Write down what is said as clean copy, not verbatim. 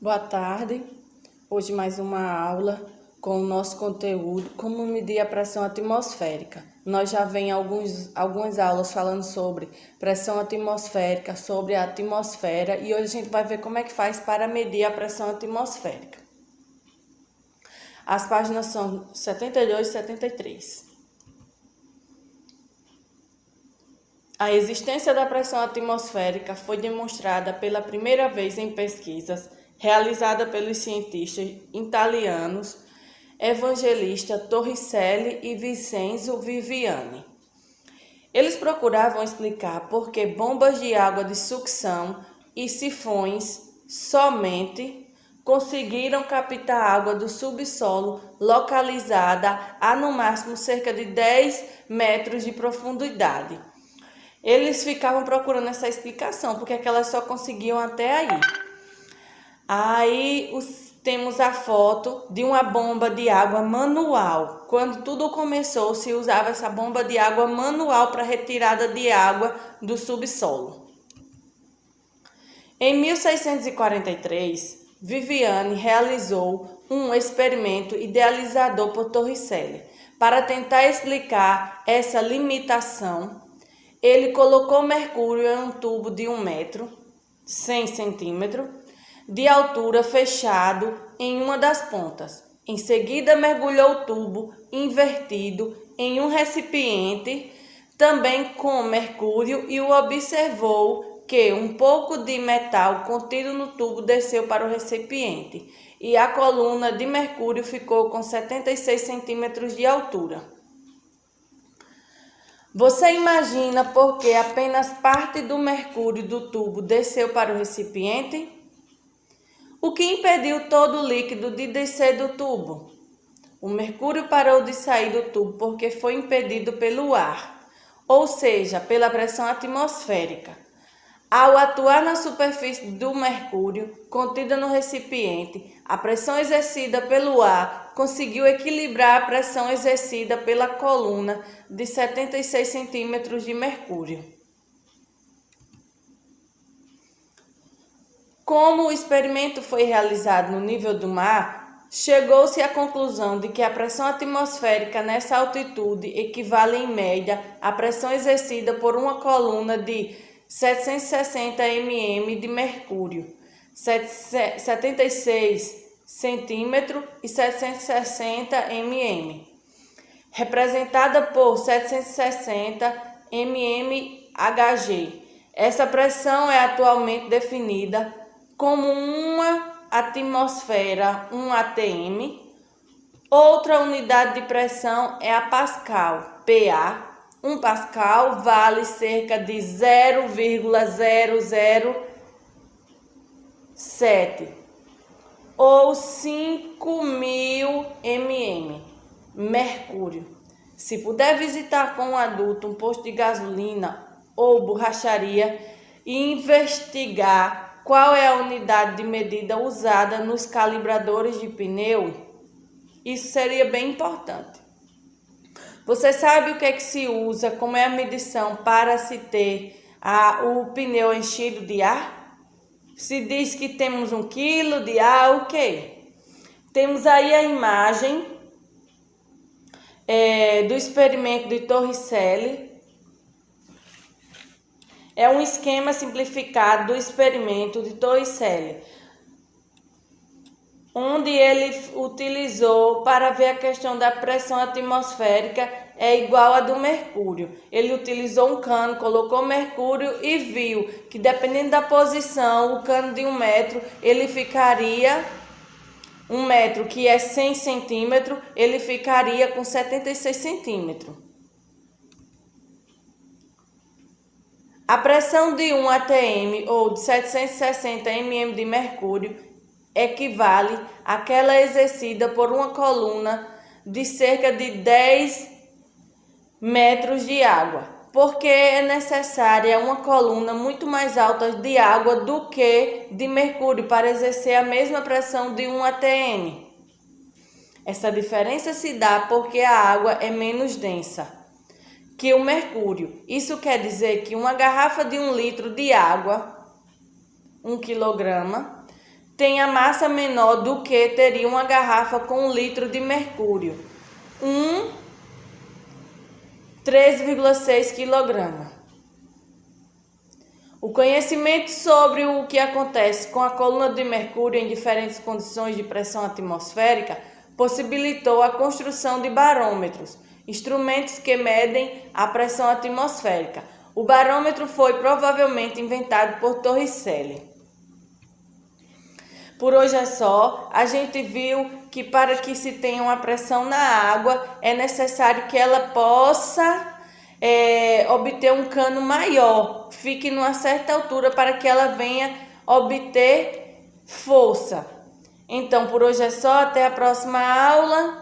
Boa tarde. Hoje mais uma aula com o nosso conteúdo, como medir a pressão atmosférica. Nós já vem algumas aulas falando sobre pressão atmosférica, sobre a atmosfera, e hoje a gente vai ver como é que faz para medir a pressão atmosférica. As páginas são 72 e 73. A existência da pressão atmosférica foi demonstrada pela primeira vez em pesquisas realizada pelos cientistas italianos Evangelista Torricelli e Vincenzo Viviani. Eles procuravam explicar por que bombas de água de sucção e sifões somente conseguiram captar água do subsolo localizada a no máximo cerca de 10 metros de profundidade. Eles ficavam procurando essa explicação, porque elas só conseguiam até aí. Temos a foto de uma bomba de água manual. Quando tudo começou, se usava essa bomba de água manual para retirada de água do subsolo. Em 1643, Viviani realizou um experimento idealizado por Torricelli. Para tentar explicar essa limitação, ele colocou mercúrio em um tubo de 1 metro, 100 centímetros, de altura fechado em uma das pontas. Em seguida, mergulhou o tubo invertido em um recipiente, também com mercúrio, e observou que um pouco de metal contido no tubo desceu para o recipiente e a coluna de mercúrio ficou com 76 centímetros de altura. Você imagina por que apenas parte do mercúrio do tubo desceu para o recipiente? O que impediu todo o líquido de descer do tubo? O mercúrio parou de sair do tubo porque foi impedido pelo ar, ou seja, pela pressão atmosférica. Ao atuar na superfície do mercúrio contida no recipiente, a pressão exercida pelo ar conseguiu equilibrar a pressão exercida pela coluna de 76 centímetros de mercúrio. Como o experimento foi realizado no nível do mar, chegou-se à conclusão de que a pressão atmosférica nessa altitude equivale em média à pressão exercida por uma coluna de 760 mm de mercúrio, 76 centímetros e 760 mm, representada por 760 mmHg. Essa pressão é atualmente definida como uma atmosfera, um atm. Outra unidade de pressão é a pascal, PA. 1 pascal vale cerca de 0,007 ou 5.000 mm. Mercúrio. Se puder visitar com um adulto um posto de gasolina ou borracharia e investigar qual é a unidade de medida usada nos calibradores de pneu, isso seria bem importante. Você sabe o que é que se usa, como é a medição para se ter o pneu enchido de ar? Se diz que temos 1 quilo de ar, o quê? Temos aí a imagem do experimento de Torricelli. É um esquema simplificado do experimento de Torricelli, onde ele utilizou para ver a questão da pressão atmosférica é igual a do mercúrio. Ele utilizou um cano, colocou mercúrio e viu que dependendo da posição, o cano de 1 metro, ele ficaria 1 metro, que é 100 centímetros, ele ficaria com 76 centímetros. A pressão de 1 atm ou de 760 mm de mercúrio equivale àquela exercida por uma coluna de cerca de 10 metros de água, porque é necessária uma coluna muito mais alta de água do que de mercúrio para exercer a mesma pressão de 1 atm. Essa diferença se dá porque a água é menos densa que o mercúrio. Isso quer dizer que uma garrafa de 1 litro de água, 1 quilograma, tem a massa menor do que teria uma garrafa com 1 litro de mercúrio, 13,6 kg. O conhecimento sobre o que acontece com a coluna de mercúrio em diferentes condições de pressão atmosférica possibilitou a construção de barômetros, instrumentos que medem a pressão atmosférica. O barômetro foi provavelmente inventado por Torricelli. Por hoje é só. A gente viu que para que se tenha uma pressão na água é necessário que ela possa obter um cano maior, fique numa certa altura para que ela venha obter força. Então, por hoje é só. Até a próxima aula.